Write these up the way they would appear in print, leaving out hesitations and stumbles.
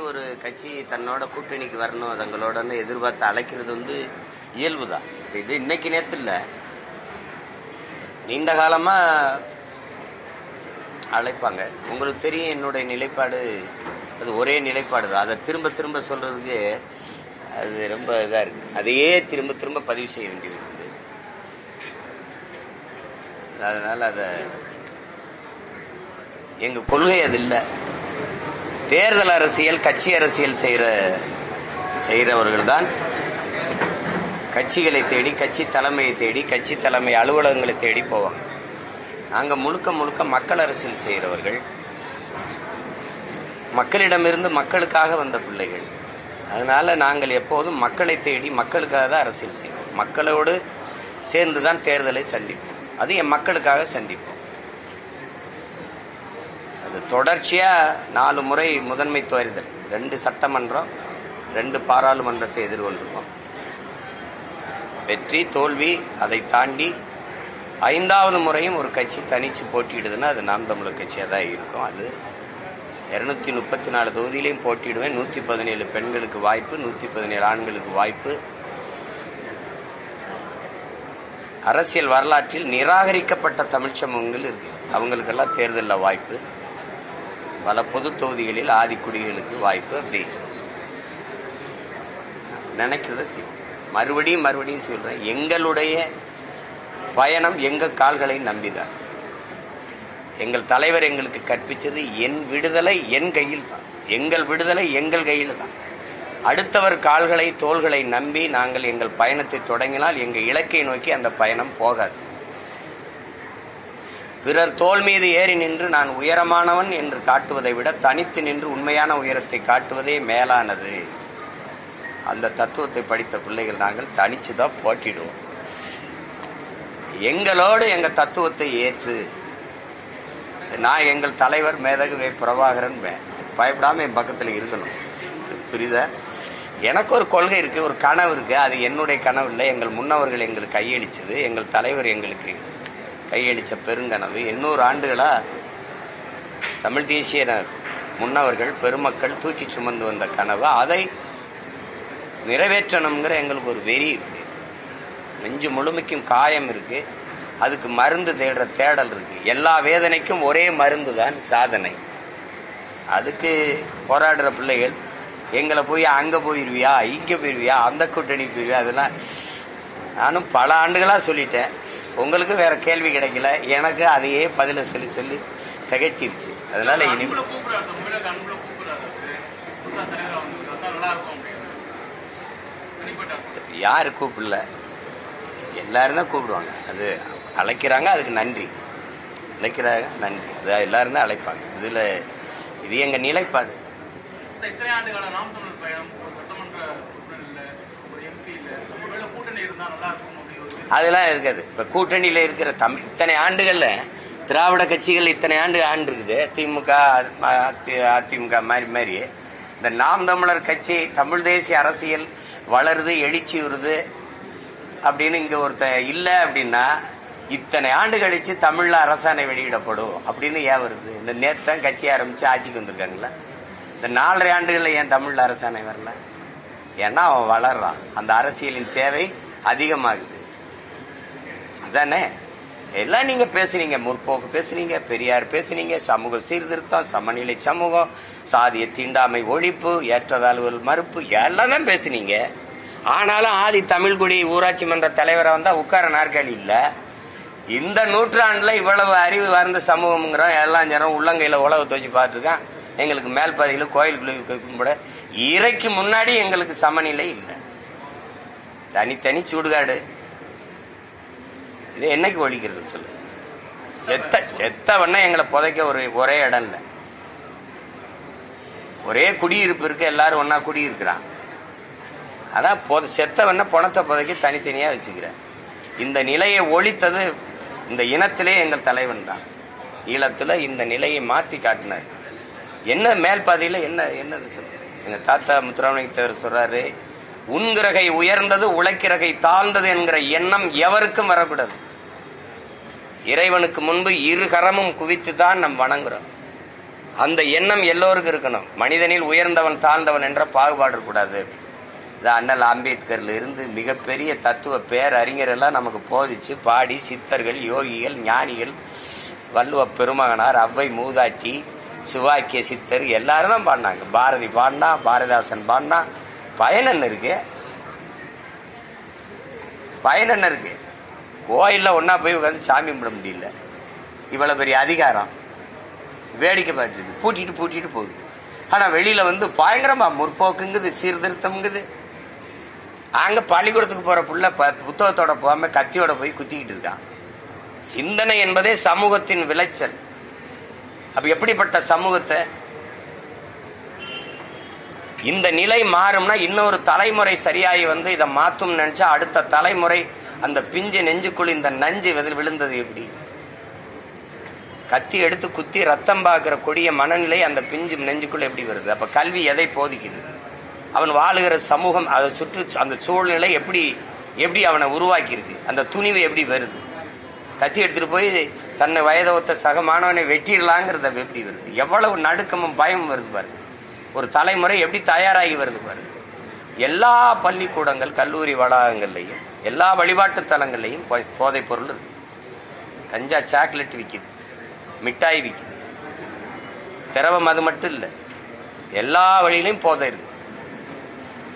ஒரு கட்சி தன்னோட கூட்டணிக்கு வரணும் தங்களோட எதிர்பார்த்து அழைக்கிறது இயல்பு தான். இது இன்னைக்கு நேரத்தில் இல்லை, நீண்ட காலமா அழைப்பாங்க. உங்களுக்கு தெரியும் என்னுடைய நிலைப்பாடு, அது ஒரே நிலைப்பாடு தான். அதை திரும்ப திரும்ப சொல்றதுக்கு அது ரொம்ப இதா இருக்கு. அதையே திரும்ப திரும்ப பதிவு செய்ய வேண்டியது இருக்குது. அதனால எங்க கொள்கை அது இல்லை. தேர்தல் அரசியல், கட்சி அரசியல் செய்கிறவர்கள் தான் கட்சிகளை தேடி, கட்சி தலைமையை தேடி, கட்சி தலைமை அலுவலகங்களை தேடி போவாங்க. நாங்கள் முழுக்க முழுக்க மக்கள் அரசியல் செய்கிறவர்கள், மக்களிடமிருந்து மக்களுக்காக வந்த பிள்ளைகள். அதனால நாங்கள் எப்போதும் மக்களை தேடி மக்களுக்காக தான் அரசியல் செய்வோம். மக்களோடு சேர்ந்து தான் தேர்தலை சந்திப்போம். அது என் மக்களுக்காக சந்திப்போம். அது தொடர்ச்சியா 4 முறை முதன்மை தேர்தல், 2 சட்டமன்றம், 2 பாராளுமன்றத்தை எதிர்கொண்டிருக்கோம். வெற்றி தோல்வி அதை தாண்டி 5வது முறையும் ஒரு கட்சி தனிச்சு போட்டியிடுதுன்னா அது நாம் தமிழர் கட்சியாக தான் இருக்கும். அது 234 தொகுதியிலையும் போட்டியிடுவேன். 117 பெண்களுக்கு வாய்ப்பு, 117 ஆண்களுக்கு வாய்ப்பு. அரசியல் வரலாற்றில் நிராகரிக்கப்பட்ட தமிழ் சமூகங்கள் இருக்கு, அவங்களுக்கெல்லாம் தேர்தலில் வாய்ப்பு. பல பொது தொகுதிகளில் ஆதிக்குடிகளுக்கு வாய்ப்பு. அப்படி நினைக்கிறத செய்வோம். மறுபடியும் சொல்றேன், எங்களுடைய பயணம் எங்கள் கால்களை நம்பிதான். எங்கள் தலைவர் எங்களுக்கு கற்பிச்சது என் விடுதலை என் கையில் தான், எங்கள் விடுதலை எங்கள் கையில் தான். அடுத்தவர் கால்களை தோள்களை நம்பி நாங்கள் எங்கள் பயணத்தை தொடங்கினால் எங்கள் இலக்கை நோக்கி அந்த பயணம் போகாது. பிறர் தோள் மீது ஏறி நின்று நான் உயரமானவன் என்று காட்டுவதை விட தனித்து நின்று உண்மையான உயரத்தை காட்டுவதே மேலானது. அந்த தத்துவத்தை படித்த பிள்ளைகள் நாங்கள் தனிச்சுதான் போட்டிடுவோம். எங்களோடு எங்க தத்துவத்தை ஏற்று, நான் எங்கள் தலைவர் மேதகு வே. பிரபாகரன் பயப்படாம என் பக்கத்தில் இருக்கணும். புரியுதா? எனக்கு ஒரு கொள்கை இருக்கு, ஒரு கனவு இருக்கு. அது என்னுடைய கனவு இல்லை, எங்கள் முன்னவர்கள் எங்களுக்கு கையளிச்சது, எங்கள் தலைவர் எங்களுக்கு கையளிச்ச பெருங்கனவு. 800 ஆண்டுகளா தமிழ் தேசிய முன்னவர்கள் பெருமக்கள் தூக்கி சுமந்து வந்த கனவு. அதை நிறைவேற்றணுங்கிற எங்களுக்கு ஒரு வெறி இருக்கு. நெஞ்சு முழுமைக்கும் காயம் இருக்கு, அதுக்கு மருந்து தேடுற தேடல் இருக்கு. எல்லா வேதனைக்கும் ஒரே மருந்து தான் சாதனை. அதுக்கு போராடுற பிள்ளைகள் எங்களை போய் அங்க போயிருவியா, இங்க போயிருவியா, அந்த கூட்டணி போயிருவியா, அதெல்லாம் நானும் பல ஆண்டுகளா சொல்லிட்டேன். உங்களுக்கு வேற கேள்வி கிடைக்கல, எனக்கு அதையே பதில சொல்லி சொல்லி திகட்டிருச்சு. அதனால இனி யாரு கூப்பிடல, எல்லாரும் தான் கூப்பிடுவாங்க. அது அழைக்கிறாங்க, அதுக்கு நன்றி. அழைக்கிறாங்க, நன்றி. அது எல்லாரும் தான் அழைப்பாங்க. இது எங்க நிலைப்பாடு. அதெல்லாம் இருக்காது. இப்ப கூட்டணியில இருக்கிற இத்தனை ஆண்டுகள்ல திராவிட கட்சிகள் இத்தனை ஆண்டு இருக்குது. திமுக அதிமுக மாதிரி இந்த நாம் தமிழர் கட்சி தமிழ் தேசிய அரசியல் வளருது, எழுச்சி வருது அப்படின்னு இங்க ஒருத்த இல்ல அப்படின்னா இத்தனை ஆண்டு கழிச்சு தமிழ்ல அரசாணை வெளியிடப்படும் அப்படின்னு ஏன் வருது? இந்த நேத்தான் கட்சி ஆரம்பிச்சு ஆட்சிக்கு வந்திருக்காங்களா? இந்த 4.5 ஆண்டுகள்ல ஏன் தமிழ்ல அரசாணை வரல? ஏன்னா அவன் வளர்றான், அந்த அரசியலின் தேவை அதிகமாகுது. அதானே எல்லாம் நீங்க பேசுனீங்க, முற்போக்கு பேசுனீங்க, பெரியார் பேசுனீங்க, சமூக சீர்திருத்தம், சமநிலை சமூகம், சாதிய தீண்டாமை ஒழிப்பு, ஏற்றத்தாழ்வுகள் மறுப்பு, எல்லாம் தான் பேசுனீங்க. ஆனாலும் ஆதி தமிழ்குடி ஊராட்சி மன்ற தலைவரை வந்தா உட்கார நாற்காலி இல்ல. இந்த நூற்றாண்டுல இவ்வளவு அறிவு வார்ந்த சமூகம்ங்கிறோம். எல்லாம் ஜனம் உள்ளங்கையில உழவு துவச்சு பார்த்துருக்கான். எங்களுக்கு மேல் பகுதியில் கோயிலுக்குள்ள கும்பிட இறைக்கு முன்னாடி எங்களுக்கு சமநிலை இல்லை. தனித்தனி சுடுகாடு. இது என்னைக்கு ஒழிக்கிறது சொல்லு? செத்தவண்ணா எங்களை புதைக்க ஒரே இடம் இல்லை. ஒரே குடியிருப்பு இருக்கு, எல்லாரும் ஒன்னா குடியிருக்கிறான். அதான் செத்தவண்ணா பணத்தை புதைக்க தனித்தனியா வச்சுக்கிற. இந்த நிலையை ஒழித்தது இந்த இனத்திலே எங்கள் தலைவன் தான். ஈழத்துல இந்த நிலையை மாத்தி காட்டினார். என்ன மேல் பாதையில என்னது சொல்லு? எங்க தாத்தா முத்துராமலிங்க சொல்றாரு, உண்கிறகை உயர்ந்தது உழைக்கிறகை தாழ்ந்தது என்கிற எண்ணம் எவருக்கும் வரக்கூடாது. இறைவனுக்கு முன்பு 2 கரமும் குவித்து தான் நம் வணங்குறோம். அந்த எண்ணம் எல்லோருக்கும் இருக்கணும். மனிதனில் உயர்ந்தவன் தாழ்ந்தவன் என்ற பாகுபாடு கூடாது. அண்ணல் அம்பேத்கர்ல இருந்து மிகப்பெரிய தத்துவ பேரறிஞர் எல்லாம் நமக்கு போதிச்சு பாடி, சித்தர்கள், யோகிகள், ஞானிகள், வள்ளுவ பெருமகனார், அவ்வை மூதாட்டி, சிவாக்கிய சித்தர் எல்லாரும் தான் பாடினாங்க. பாரதி பாடினா, பாரதிதாசன் பாடினா. பயன் என்ன இருக்கு? பயன் என்ன இருக்கு? கோயில்ல ஒன்னா போய் உட்காந்து சாமி கும்பிட முடியல. இவ்வளவு பெரிய அதிகாரம் வேடிக்கை பார்த்துட்டு பூட்டிட்டு போகுது. ஆனா வெளியில வந்து பயங்கரமா முற்போக்குங்குது, சீர்திருத்தம்ங்குது. அங்க பள்ளிக்கூடத்துக்கு போற புள்ள புத்தகத்தோட போகாம கத்தியோட போய் குத்திக்கிட்டு இருக்கான். சிந்தனை என்பதே சமூகத்தின் விளைச்சல். அப்ப எப்படிப்பட்ட சமூகத்தை? இந்த நிலை மாறும்னா இன்னொரு தலைமுறை சரியாகி வந்து இதை மாத்தும் நினைச்சா அடுத்த தலைமுறை அந்த பிஞ்சு நெஞ்சுக்குள் இந்த நஞ்சு விழுந்தது எப்படி? கத்தி எடுத்து குத்தி ரத்தம் பார்க்கிற கொடிய மனநிலை அந்த பிஞ்சு நெஞ்சுக்குள்ள எப்படி வருது? அப்ப கல்வி எதை போதிக்குது? அவன் வாழுகிற சமூகம், அதை சுற்று அந்த சூழ்நிலை எப்படி அவனை உருவாக்கி இருக்கு? அந்த துணிவு எப்படி வருது? கத்தி எடுத்துட்டு போய் தன்னை வயதொத்த சக மாணவனை வெட்டிடலாங்கிறத எப்படி வருது? எவ்வளவு நடுக்கமும் பயமும் வருது பாருங்க. ஒரு தலைமுறை எப்படி தயாராகி வருது பாருங்க. எல்லா பள்ளிக்கூடங்கள், கல்லூரி வளாகங்கள்லையும், எல்லா வழிபாட்டு தலங்கள்லையும் போதைப் பொருள் இருக்கு. கஞ்சா, சாக்லேட் விற்கிது, மிட்டாய் விற்கிது. திரவம் அது மட்டும் இல்லை, எல்லா வழியிலையும் போதை இருக்கு.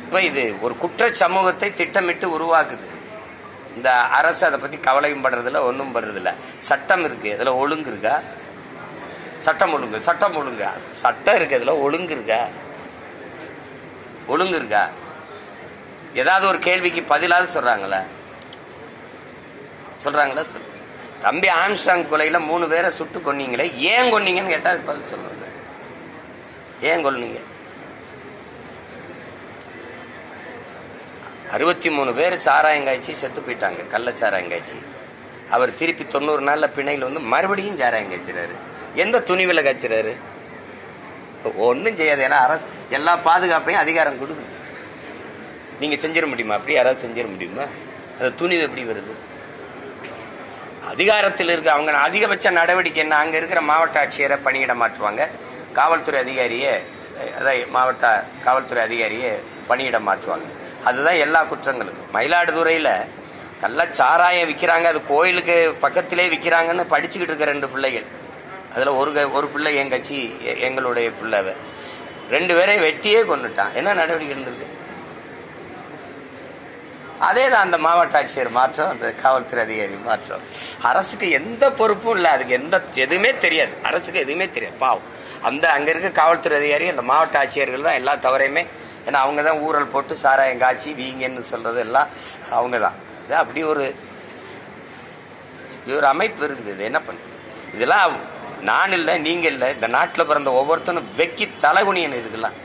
இப்ப இது ஒரு குற்ற சமூகத்தை திட்டமிட்டு உருவாக்குது. இந்த அரசு அதை பத்தி கவலையும் படுறதில்ல, ஒன்றும் படுறதில்ல. சட்டம் இருக்கு, அதுல ஒழுங்கு இருக்கா? சட்டம் ஒழுங்கு சட்டம் இருக்கு, அதுல ஒழுங்கு இருக்கா? ஏதாவது ஒரு கேள்விக்கு பதிலாவது சொல்றாங்களா? தம்பி ஆம்ஸ்டாங் கொலையில 3 பேரை சுட்டு கொன்னீங்களே, ஏன் கொன்னீங்கன்னு கேட்டா அது பதில் சொல்லுங்க. ஏன் கொன்னீங்க? 63 பேர் சாராயங்காய்ச்சி செத்து போயிட்டாங்க, கள்ளச்சாராயங்காய்ச்சி. அவர் திருப்பி 90 நாள்ல பிணையில் வந்து மறுபடியும் சாராயம் காய்ச்சிறாரு. எந்த துணிவில் காய்ச்சிறாரு? ஒன்றும் செய்யாது. ஏன்னா அரசு எல்லா பாதுகாப்பையும் அதிகாரம் கொடுக்குது. நீங்க செஞ்சிட முடியுமா? அப்படி யாராவது செஞ்சிட முடியுமா? அந்த துணிவு எப்படி வருது? அதிகாரத்தில் இருக்க அவங்க அதிகபட்ச நடவடிக்கை என்ன? அங்க இருக்கிற மாவட்ட ஆட்சியரை பணியிட மாற்றுவாங்க, காவல்துறை அதிகாரியை, அதாவது மாவட்ட காவல்துறை அதிகாரியை பணியிட மாற்றுவாங்க. அதுதான் எல்லா குற்றங்களுக்கும். மயிலாடுதுறையில கள்ளச்சாராயம் விற்கிறாங்க, அது கோயிலுக்கு பக்கத்திலே விற்கிறாங்கன்னு படிச்சுக்கிட்டு இருக்க 2 பிள்ளைகள். அதுல ஒரு பிள்ளை என் கட்சி, எங்களுடைய பிள்ளை. 2 பேரையும் வெட்டியே கொண்டுட்டான். என்ன நடவடிக்கை இருந்திருக்கு? அதேதான் அந்த மாவட்ட ஆட்சியர் மாற்றம், அந்த காவல்துறை அதிகாரி மாற்றம். அரசுக்கு எந்த பொறுப்பும் இல்லை, அதுக்கு எதுவுமே தெரியாது. அரசுக்கு எதுவுமே தெரியாது. பாவம் அங்க இருக்க காவல்துறை அதிகாரி, அந்த மாவட்ட ஆட்சியர்கள் தான் எல்லா தவறையுமே. ஏன்னா அவங்க தான் ஊழல் போட்டு சாராயம் காய்ச்சி வீங்கன்னு சொல்றது எல்லாம் அவங்க தான். அப்படி ஒரு அமைப்பு இருக்குது. இது என்ன பண்ணு? இதெல்லாம் நான் இல்லை, நீங்க இல்லை, இந்த நாட்டில் பிறந்த ஒவ்வொருத்தனும் வெக்கி தலைகுனியன். இதுக்கெல்லாம்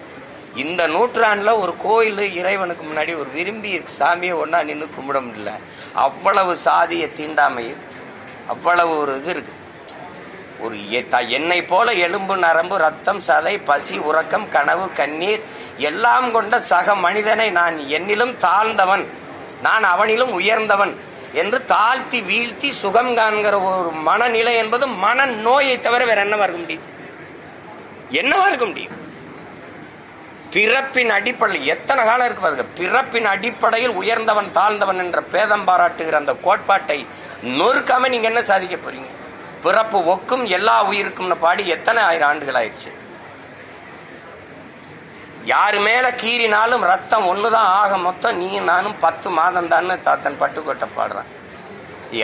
இந்த நூற்றாண்டுல ஒரு கோயில் இறைவனுக்கு முன்னாடி ஒரு விரும்பி சாமியை ஒன்னா நின்று கும்பிட முடியல. அவ்வளவு சாதிய தீண்டாமையும் அவ்வளவு ஒரு இது இருக்கு. ஒரு என்னை போல எலும்பு, நரம்பு, ரத்தம், சதை, பசி, உறக்கம், கனவு, கண்ணீர் எல்லாம் கொண்ட சக மனிதனை நான் என்னிலும் தாழ்ந்தவன், நான் அவனிலும் உயர்ந்தவன் என்று தாழ்த்தி வீழ்த்தி சுகம் காண்கிற ஒரு மனநிலை என்பது மனநோயை தவிர வேற என்னவா இருக்க முடியும்? என்னவா இருக்க முடியும்? பிறப்பின் அடிப்படையில் எத்தனை காலம் இருக்கு பாருங்க. பிறப்பின் அடிப்படையில் உயர்ந்தவன் தாழ்ந்தவன் என்ற பேதம் பாராட்டுகிற அந்த கோட்பாட்டை நொறுக்காம நீங்க என்ன சாதிக்க போறீங்க? பிறப்பு ஒக்கும் எல்லா உயிருக்கும் பாடி எத்தனை ஆயிரம் ஆண்டுகள் ஆயிடுச்சு. யாரு மேல கீறினாலும் ரத்தம் ஒண்ணுதான் ஆக மொத்தம் நீ நானும் 10 மாதம் தான் தாத்தன் பட்டுக்கோட்டை பாடுறான்.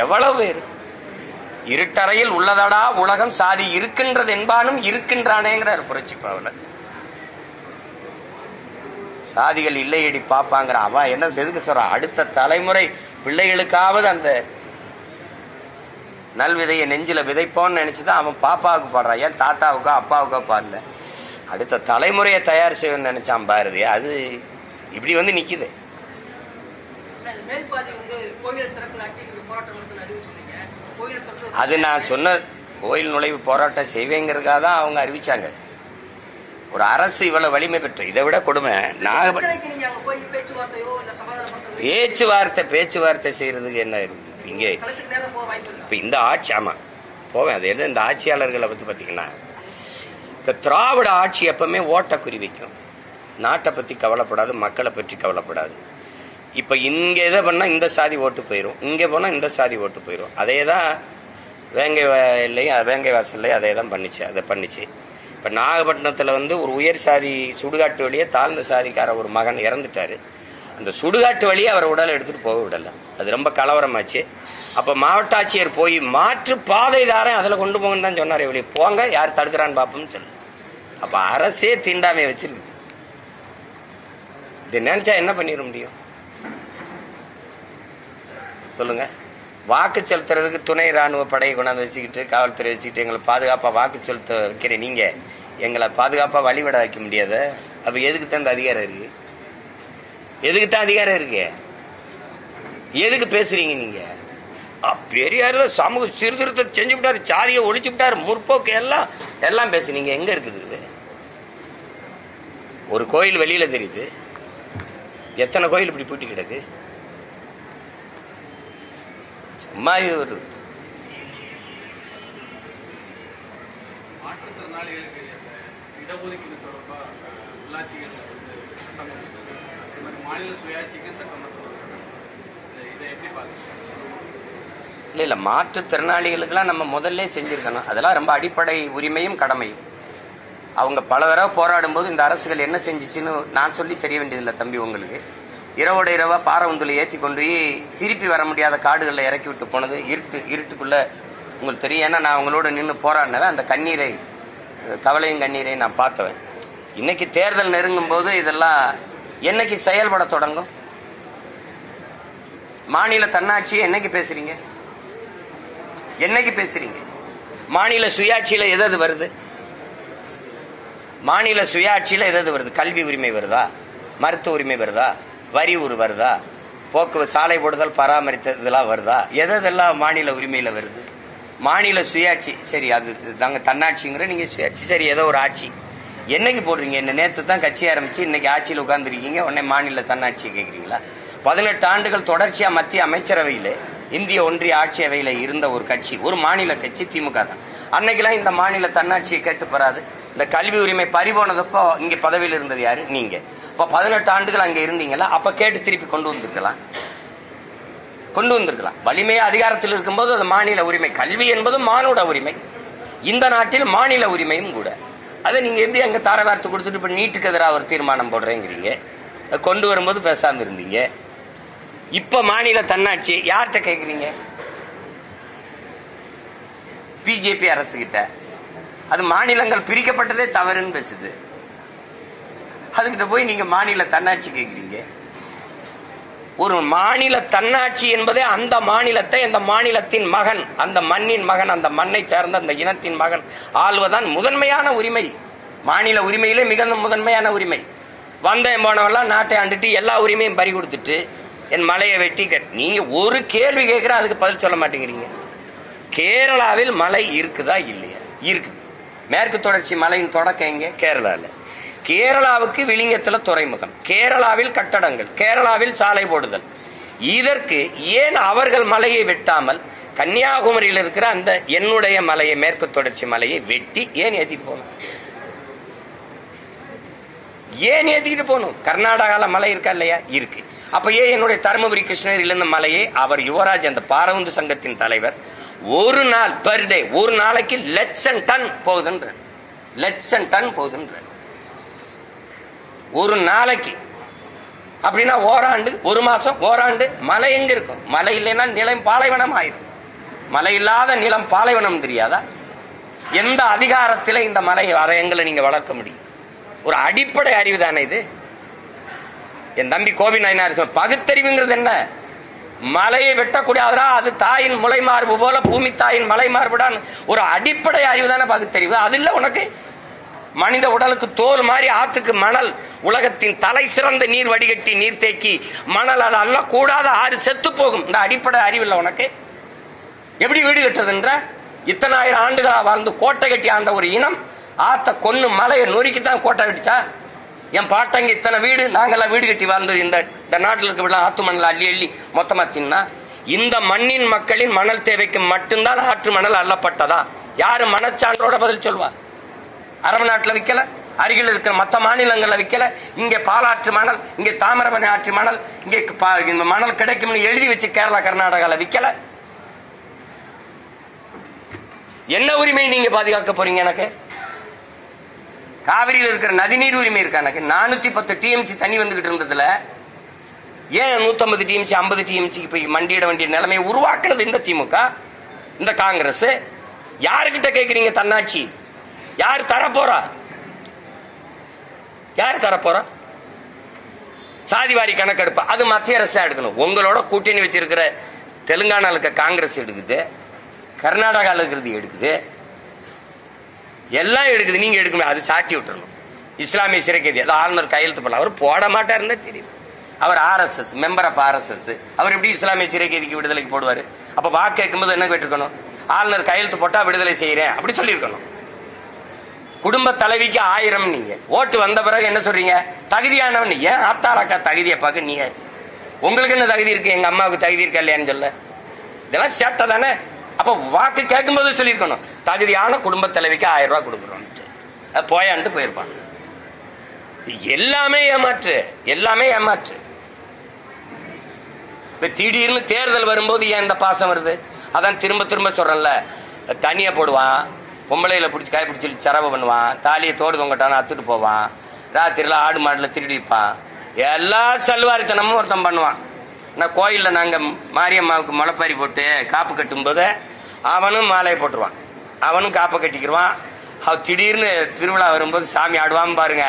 எவ்வளவு பேர் இருட்டறையில் உள்ளதடா உலகம், சாதி இருக்கின்றது என்பானும் இருக்கின்றானேங்கிறார் புரட்சி பாவலர். சாதிகள் இல்லையடி பாப்பாங்கிற அவ என்ன எதுக்கு சொல்ற? அடுத்த தலைமுறை பிள்ளைகளுக்காவது அந்த நல்விதையை நெஞ்சில விதைப்போன்னு நினைச்சுதான் அவன் பாப்பாவுக்கு பாடுறான். ஏன் தாத்தாவுக்கோ அப்பாவுக்கோ பாடல? அடுத்த தலைமுறையை தயார் செய்யணும்னு நினைச்சான் பாரதி. அது இப்படி வந்து நிக்குது. அது நான் சொன்ன கோயில் நுழைவு போராட்டம் செய்வேங்கிறதுக்காக தான் அவங்க அறிவிச்சாங்க. ஒரு அரசு இவ்வளவு வலிமை பெற்ற, இதை விட கொடுமை பேச்சுவார்த்தை செய்யறதுக்கு என்ன இருக்கு இங்க? இப்ப இந்த ஆட்சி, ஆமா போவேன். அது என்ன, இந்த ஆட்சியாளர்களை பத்தி பாத்தீங்கன்னா இந்த திராவிட ஆட்சி எப்பவுமே ஓட்ட குறி வைக்கும். நாட்டை பத்தி கவலைப்படாது, மக்களை பற்றி கவலைப்படாது. இப்ப இங்க எதை பண்ணா இந்த சாதி ஓட்டு போயிடும், இங்க போனா இந்த சாதி ஓட்டு போயிடும். அதேதான் வேங்கை வாசல்லையும் அதே தான் பண்ணிச்சு. இப்ப நாகப்பட்டினத்துல ஒரு உயர் சாதி சுடுகாட்டு வழியே தாழ்ந்த சாதிக்கார ஒரு மகன் இறந்துட்டாரு. அந்த சுடுகாட்டு வழியே அவர் உடலை எடுத்துட்டு போக விடல. அது ரொம்ப கலவரமாச்சு. அப்ப மாவட்ட ஆட்சியர் போய் மாற்று பாதை தாரேன் அதுல கொண்டு போங்கன்னு தான் சொன்னார். வெளியே போங்க, யார் தடுக்கிறான்னு பாப்போம்னு சொல்லு. அப்ப அரசே தீண்டாமையை வச்சிருக்கு. இது நினைச்சா என்ன பண்ணிட முடியும் சொல்லுங்க? வாக்கு செலுத்துறதுக்கு துணை ராணுவ படையை கொண்டாந்து வச்சுக்கிட்டு, காவல்துறை வச்சுக்கிட்டு எங்களை பாதுகாப்பா வாக்கு செலுத்த வைக்கிற நீங்க எங்களை பாதுகாப்பா வழிவிட வைக்க முடியாத? அப்ப எதுக்குத்தான் இந்த அதிகாரம் இருக்கு? எதுக்குத்தான் அதிகாரம் இருக்கு? எதுக்கு பேசுறீங்க நீங்க? பெரியார் சமூக சீர்திருத்தம் செஞ்சு விட்டாரு, சாதியை ஒழிச்சு விட்டாரு, முற்போக்கு எல்லாம் பேசுனீங்க. எங்க இருக்குது இது? ஒரு கோயில் வெளியில தெரியுது, எத்தனை கோயில் இப்படி பூட்டி கிடக்கு? சும்மா இது வருது. மாற்றுத்திறனாளிகளுக்கு இடஒதுக்கீடு தொடர்பா உள்ளாட்சிகள் மாநில சுயாட்சிக்கு சட்டம் இதை எப்படி பார்க்க? இல்ல மாற்றுத்திறனாளிகளுக்கெல்லாம் நம்ம முதல்ல செஞ்சிருக்கணும். அதெல்லாம் ரொம்ப அடிப்படை உரிமையும் கடமையும். அவங்க பல தடவை போராடும் போது இந்த அரசுகள் என்ன செஞ்சிச்சுன்னு நான் சொல்லி தெரிய வேண்டியதில்லை தம்பி. உங்களுக்கு இரவோட இரவா பாறை ஏற்றி கொண்டு போய் திருப்பி வர முடியாத காடுகளில் இறக்கி விட்டு போனது இருட்டுக்குள்ள உங்களுக்கு தெரியும். ஏன்னா நான் அவங்களோட நின்று போராடினவன். அந்த கண்ணீரை, கவலையும் கண்ணீரையும் நான் பார்த்தவன். இன்னைக்கு தேர்தல் நெருங்கும் போது இதெல்லாம் என்னைக்கு செயல்பட தொடங்கும்? மாநில தன்னாட்சியை என்னைக்கு பேசுறீங்க? என்னைக்கு பேசுறீங்க? மாநில சுயாட்சியில எது வருது? மாநில சுயாட்சியில எது வருது? கல்வி உரிமை வருதா? மருத்துவ உரிமை வருதா? வரி வருதா? போக்குவரத்து, சாலை போடுதல், பராமரித்தல் இதெல்லாம் வருதா? எதெல்லாம் மாநில உரிமையில வருது? மாநில சுயாட்சி சரி, அது நாங்க தன்னாட்சிங்கிற, நீங்க சுயாட்சி சரி, ஏதோ ஒரு ஆட்சி என்னைக்கு போடுறீங்க? என்ன நேற்று தான் கட்சி ஆரம்பிச்சு இன்னைக்கு ஆட்சியில் உட்கார்ந்துருக்கீங்க, உடனே மாநில தன்னாட்சியை கேட்குறீங்களா? 18 ஆண்டுகள் தொடர்ச்சியா மத்திய அமைச்சரவையில், இந்திய ஒன்றிய ஆட்சி அவையில இருந்த ஒரு கட்சி, ஒரு மாநில கட்சி திமுக தான். அன்னைக்கெல்லாம் இந்த மாநில தன்னாட்சியை கேட்டு பெறாது. இந்த கல்வி உரிமை பறிபோனதப்போ இங்க பதவியில் இருந்தது யாரு? நீங்க. இப்ப 18 ஆண்டுகள் அங்க இருந்தீங்களா? அப்ப கேட்டு திருப்பி கொண்டு வந்திருக்கலாம். வலிமையா அதிகாரத்தில் இருக்கும்போது அது மாநில உரிமை. கல்வி என்பது மானுட உரிமை. இந்த நாட்டில் மாநில உரிமையும் கூட. அதை நீங்க எப்படி அங்க தார வார்த்தை கொடுத்துட்டு இப்ப நீட்டுக்கு எதிராக ஒரு தீர்மானம் போடுறேங்கிறீங்க. கொண்டு வரும்போது பேசாம இருந்தீங்க. இப்ப மாநில தன்னாட்சி யார்கிட்ட கேக்குறீங்க? பிஜேபி அரசு கிட்ட. அது மாநிலங்கள் பிரிக்கப்பட்டதே தவறுன்னு பேசுது. அதுகிட்ட போய் நீங்க மாநில தன்னாட்சி கேக்குறீங்க. ஒரு மாநில தன்னாட்சி என்பதே அந்த மாநிலத்தை, அந்த மாநிலத்தின் மகன், அந்த மண்ணின் மகன், அந்த மண்ணை சார்ந்த அந்த இனத்தின் மகன் ஆள்வதான் முதன்மையான உரிமை. மாநில உரிமையிலே மிக முதன்மையான உரிமை. வந்தேன் போனவெல்லாம் நாட்டை ஆண்டுட்டு எல்லா உரிமையும் பறி கொடுத்துட்டு என் மலையை வெட்டி நீங்க ஒரு கேள்வி கேட்கிற அதுக்கு பதில் சொல்ல மாட்டேங்கிறீங்க. கேரளாவில் மலை இருக்குதா இல்லையா? இருக்குது. மேற்கு தொடர்ச்சி மலையின் தொடக்கம் எங்க? கேரளாவில். கேரளாவுக்கு விளிங்கத்துல துறைமுகம், கேரளாவில் கட்டடங்கள், கேரளாவில் சாலை போடுதல். இதற்கு ஏன் அவர்கள் மலையை வெட்டாமல் கன்னியாகுமரியில் இருக்கிற அந்த என்னுடைய மலையை, மேற்கு தொடர்ச்சி மலையை வெட்டி ஏன் ஏத்திட்டு போகணும்? ஏன் ஏத்திட்டு போகணும்? கர்நாடகால மலை இருக்கா இல்லையா? இருக்கு. அப்ப ஏன் என்னுடைய தருமபுரி கிருஷ்ணகிரியில இருந்த மலையை அவர் யுவராஜ், அந்த பாரவுந்து சங்கத்தின் தலைவர், ஒரு நாள் பெர் டே, ஒரு நாளைக்கு 1,00,000 டன் போகுதுன்ற, 1,00,000 டன் போகுதுன்ற ஒரு நாளைக்கு. அப்படின்னா ஓராண்டு, ஒரு மாசம், ஓராண்டு மழை எங்க இருக்கும்? மழை இல்லைன்னா நிலம் பாலைவனம் ஆயிரும். மழை இல்லாத நிலம் பாலைவனம் தெரியாதா? எந்த அதிகாரத்தில் இந்த மலை எங்களை நீங்க வளர்க்க முடியும்? ஒரு அடிப்படை அறிவு தானே இது. என் தம்பி கோபி நாயனா இருக்கு. பகுத்தறிவுங்கிறது என்ன? மலையை வெட்டக்கூடாதா, அது தாயின் முளை மார்பு போல பூமி தாயின் மலை மார்புடான் ஒரு அடிப்படை அறிவு தானே பகுத்தறிவு. அது இல்ல உனக்கு? மனித உடலுக்கு தோல் மாதிரி ஆத்துக்கு மணல், உலகத்தின் தலை சிறந்த நீர் வடிகட்டி நீர் தேக்கி மணல், அது அல்ல கூடாத ஆறு செத்து போகும். இந்த அடிப்படை அறிவு இல்ல உனக்கு? எப்படி வீடு கட்டுறதுன்ற? இத்தனை ஆயிரம் ஆண்டுகளா வாழ்ந்து கோட்டை கட்டி ஆண்ட ஒரு இனம் ஆத்த கொன்னு மலையை நொறுக்கித்தான் கோட்டை கட்டிச்சா? என் பாட்டங்க இத்தனை வீடு, நாங்கெல்லாம் வீடு கட்டி வாழ்ந்தது இந்த நாட்டில் இருக்க ஆத்து மணல் அள்ளி அள்ளி மொத்தமா தின்னா. இந்த மண்ணின் மக்களின் மணல் தேவைக்கு மட்டும்தான் ஆற்று மணல் அள்ளப்பட்டதா? யாரு மனச்சான்றோட பதில் சொல்வா? அரபு விற்கல, அருகில் இருக்கிற மற்ற மாநிலங்கள்ல விற்கல. இங்க பாலாற்று மணல், இங்க தாமிரபரணி ஆற்று மணல், இங்க மணல் கிடைக்கும்னு எழுதி வச்சு கேரளா கர்நாடகால விற்கல. என்ன உரிமை நீங்க பாதுகாக்க போறீங்க? எனக்கு காவிரியில் இருக்கிற நதிநீர் உரிமை இருக்கா? எனக்கு 410 டிஎம்சி தண்ணி வந்துகிட்டு இருந்ததுல ஏன் 150 டிஎம்சி 50 டிஎம்சிக்கு போய் மண்டியிட வேண்டிய நிலைமையை உருவாக்குறது இந்த திமுக, இந்த காங்கிரஸ்? யாருக்கிட்ட கேட்கறீங்க தன்னாட்சி? யார் தரப்போறா? யார் தரப்போறா? சாதிவாரி கணக்கெடுப்பு அது மத்திய அரசு எடுக்கணும். உங்களோட கூட்டணி வச்சிருக்கிற தெலுங்கானால இருக்க காங்கிரஸ் எடுக்குது, கர்நாடகாவில் இருக்கிறது எடுக்குது, எல்லாம் எடுக்குது. நீங்க எடுக்கணும், அது சாட்டி விட்டுறணும். இஸ்லாமிய சிறைக்கைதி அது ஆளுநர் கையெழுத்து பண்ணலாம். அவர் போட மாட்டாருன்னு தெரியுது. அவர் RSS மெம்பர் ஆஃப் RSS. அவர் எப்படி இஸ்லாமிய சிறைக்கைதிக்கு விடுதலைக்கு போடுவாரு? அப்ப வாக்கு கேட்கும்போது என்ன கேட்டிருக்கணும்? ஆளுநர் கையெழுத்து போட்டா விடுதலை செய்யறேன் அப்படி சொல்லியிருக்கணும். குடும்ப தலைவிக்கு 1000 நீங்க ஓட்டு வந்த பிறகு என்ன சொல்றீங்க? தகுதியானவன். ஏன் ஆத்தாராக்கா தகுதியை பார்க்க நீங்க? உங்களுக்கு என்ன தகுதி இருக்கு? எங்க அம்மாவுக்கு தகுதி இருக்கா இல்லையான்னு சொல்ல? இதெல்லாம் சேட்டை தானே. அப்ப வாக்கு கேட்கும்போது சொல்லியிருக்கணும், தகுதியான குடும்ப தலைவிக்கு 1000 ரூபாய் கொடுக்குறோம். போயான்ட்டு போயிருப்பாங்க. எல்லாமே ஏமாற்று, எல்லாமே ஏமாற்று. திடீர்னு தேர்தல் வரும்போது ஏன் இந்த பாசம் வருது? அதான் திரும்ப திரும்ப சொல்றேன்ல, தனியா போடுவான், பொம்பளையில பிடிச்சி காய் பிடிச்சி செலவு பண்ணுவான், தாலியை தோடு தொங்கட்டான அத்துட்டு போவான், ராத்திரில ஆடு மாடுல திருடிப்பான், எல்லா சல்வாரித்தனமும் ஒருத்தன் பண்ணுவான். நான் கோயில்ல நாங்க மாரியம்மாவுக்கு முளைப்பாரி போட்டு காப்பு கட்டும் போது அவனும் மாலையை போட்டுருவான், அவனும் காப்பை கட்டிக்கிடுவான். அவன் திடீர்னு திருவிழா வரும்போது சாமி ஆடுவான் பாருங்க,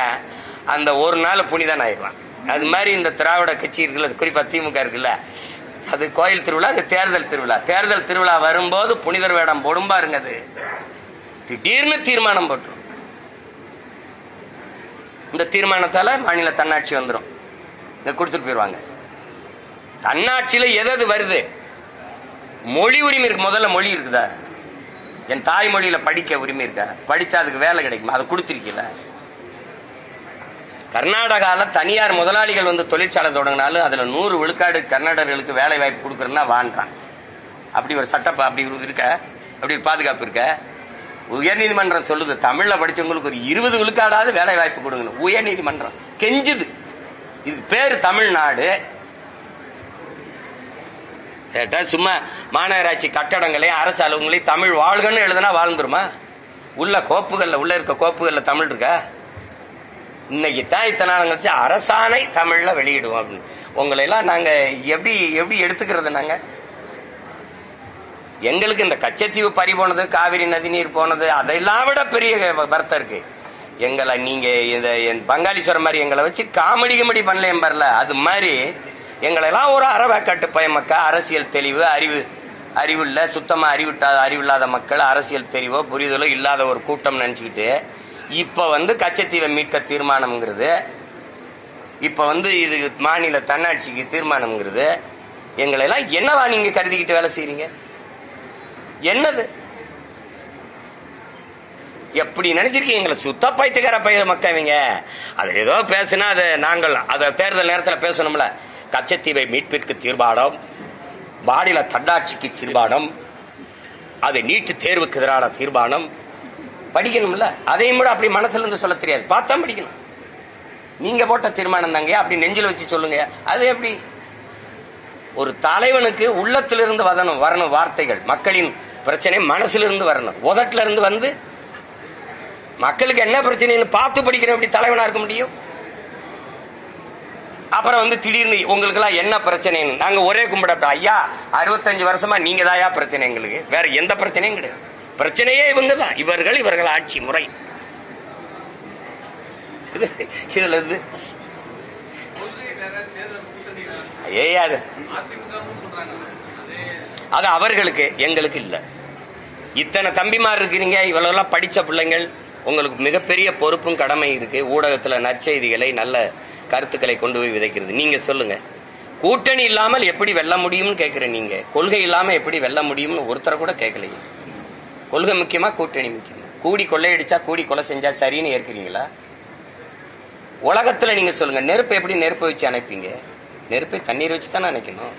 அந்த ஒரு நாள் புனிதன் ஆயிடுவான். அது மாதிரி இந்த திராவிட கட்சி இருக்குல்ல, குறிப்பா திமுக இருக்குல்ல, அது கோயில் திருவிழா, அது தேர்தல் திருவிழா. தேர்தல் திருவிழா வரும்போது புனிதர் வேடம் போடும் பாருங்க, அது திடீர்னு தீர்மானம் போட்டுரும். இந்த தீர்மானத்தால மாநில தன்னாட்சி வந்துடும், கொடுத்துட்டு போயிருவாங்க. தன்னாட்சியில எது வருது? மொழி உரிமை இருக்கு. முதல்ல மொழி இருக்குதா? என் தாய்மொழியில படிக்க உரிமை இருக்கா? படிச்சா அதுக்கு வேலை கிடைக்குமா? அதை கொடுத்திருக்கீல. கர்நாடகால தனியார் முதலாளிகள் வந்து தொழிற்சாலை தொடங்கினாலும் அதுல 100 விழுக்காடு கர்நாடகர்களுக்கு வேலை வாய்ப்பு கொடுக்கறதுன்னா வாண்டான். அப்படி ஒரு சட்டம் அப்படி இருக்க, அப்படி ஒரு பாதுகாப்பு இருக்க. உயர்நீதிமன்றம் சொல்லுது, தமிழ்ல படிச்சவங்களுக்கு ஒரு 20 விழுக்காடாவது வேலை வாய்ப்பு கொடுக்கணும். உயர்நீதிமன்றம் கெஞ்சுது. இதுக்கு பேரு தமிழ்நாடு. கேட்டா சும்மா மாநகராட்சி கட்டடங்களையும் அரசு அலுவலகங்களையும் தமிழ் வாழ்கன்னு எழுதுனா வாழ்ந்துருமா? உள்ள கோப்புகள்ல, உள்ள இருக்க கோப்புகள்ல தமிழ் இருக்கா? இன்னைக்கு தான் இத்தனை நாள் கழிச்சு அரசாணை தமிழ்ல வெளியிடுவோம் அப்படின்னு. உங்களை எல்லாம் நாங்க எப்படி எப்படி எடுத்துக்கிறது? நாங்க எங்களுக்கு இந்த கச்சத்தீவு பறி போனது, காவிரி நதி நீர் போனது, அதெல்லாம் விட பெரிய வருத்தம் இருக்கு. எங்களை நீங்க இந்த பங்காளீஸ்வரம் மாதிரி எங்களை வச்சு காமெடி கமெடி பண்ணலையும் பாருல, அது மாதிரி எங்களை எல்லாம் ஒரு அறவேக்காட்டு பயமக்கா, அரசியல் தெளிவு, அறிவு இல்ல, சுத்தமா அறிவில்லாத மக்கள், அரசியல் தெளிவோ புரிதலோ இல்லாத ஒரு கூட்டம் நினைச்சுக்கிட்டு இப்ப வந்து கச்சத்தீவை மீட்க தீர்மானம்ங்கிறது, இப்ப வந்து இது மாநில தன்னாட்சிக்கு தீர்மானம்ங்கிறது, எங்களை எல்லாம் என்னவா நீங்க கருதிக்கிட்டு வேலை செய்றீங்க? என்னது எப்படி நினைச்சிருக்கீங்க? எங்களை சுத்த பைத்துக்கார பைய மக்கவீங்க. அது ஏதோ பேசுனா அது நாங்கள் அதை தேர்தல் நேரத்தில் பேசணும்ல. கச்சத்தீவை மீட்பிற்கு தீர்மானம், மாநில தன்னாட்சிக்கு தீர்மானம், அது நீட்டு தேர்வுக்கு எதிரான தீர்மானம். படிக்கணும்ல. அதையும் கூட அப்படி மனசுல இருந்து சொல்ல தெரியாது, பார்த்தா படிக்கணும். நீங்க போட்ட தீர்மானம் தாங்க அப்படி நெஞ்சில் வச்சு சொல்லுங்க. அது எப்படி? ஒரு தலைவனுக்கு உள்ளத்திலிருந்து வரணும் வார்த்தைகள். மக்களின் பிரச்சனை மனசிலிருந்து வரணும், உதட்டில இருந்து வந்து மக்களுக்கு என்ன பிரச்சனைன்னு பார்த்து படிக்கிற எப்படி தலைவனா இருக்க முடியும்? அப்புறம் வந்து திடீர்னு உங்களுக்கு எல்லாம் என்ன பிரச்சனைன்னு நாங்க ஒரே கும்பிட, ஐயா 65 வருஷமா நீங்க தாயா பிரச்சனை, எங்களுக்கு வேற எந்த பிரச்சனையும் கிடையாது. பிரச்சனையே இவங்க தான், இவர்கள் ஆட்சி முறை. இதுல இருந்து அது அவர்களுக்கு, எங்களுக்கு இல்ல. இத்தனை தம்பிமார் இருக்கிறீங்க, இவ்வளவு படிச்ச பிள்ளைங்கள், உங்களுக்கு மிகப்பெரிய பொறுப்பும் கடமை இருக்கு. ஊடகத்துல நற்செய்திகளை, நல்ல கருத்துக்களை கொண்டு போய் விதைக்கிறது. நீங்க சொல்லுங்க, கூட்டணி இல்லாமல் எப்படி வெல்ல முடியும்னு கேட்கிறேன். நீங்க கொள்கை இல்லாம எப்படி வெல்ல முடியும்னு ஒருத்தரை கூட கேட்கலையே. கொள்கை முக்கியமா, கூட்டணி முக்கியமா? கூடி கொள்ளையடிச்சா, கூடி கொலை செஞ்சா சரின்னு ஏற்கிறீங்களா? உலகத்துல நீங்க சொல்லுங்க, நெருப்பை எப்படி நெருப்பை வச்சு அணைப்பீங்க? நெருப்பை தண்ணீர் வச்சு தானே அணைக்கணும்,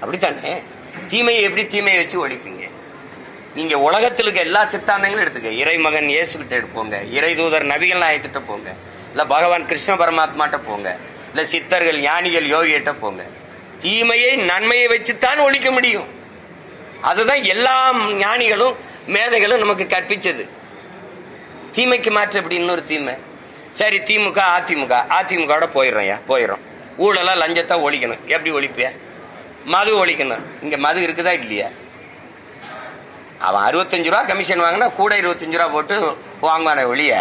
அப்படித்தானே? தீமையை எப்படி தீமையை வச்சு ஒழிப்பீங்க? நீங்க உலகத்தில் இருக்க எல்லா சித்தாந்தங்களும் எடுத்துக்க. இறைமகன் இயேசு கிட்ட போங்க, இறை தூதர் நபிகள் நாயகிட்ட போங்க, இல்ல பகவான் கிருஷ்ண பரமாத்மாட்ட போங்க, இல்ல சித்தர்கள் ஞானிகள் யோகிகிட்ட போங்க. தீமையை நன்மையை வச்சுத்தான் ஒழிக்க முடியும். அதுதான் எல்லா ஞானிகளும் மேதைகளும் நமக்கு கற்பிச்சது. தீமைக்கு மாற்று எப்படி இன்னொரு தீமை? சரி, திமுக அதிமுக போயிடும். ஊழலா லஞ்சத்தை ஒழிக்கணும். எப்படி ஒழிப்பிய? மது ஒழிக்கணும். இங்க மது இருக்குதா இல்லையா? அவன் 65 ரூபா கமிஷன் வாங்கினா கூட 25 ரூபா போட்டு வாங்குவான ஒழிய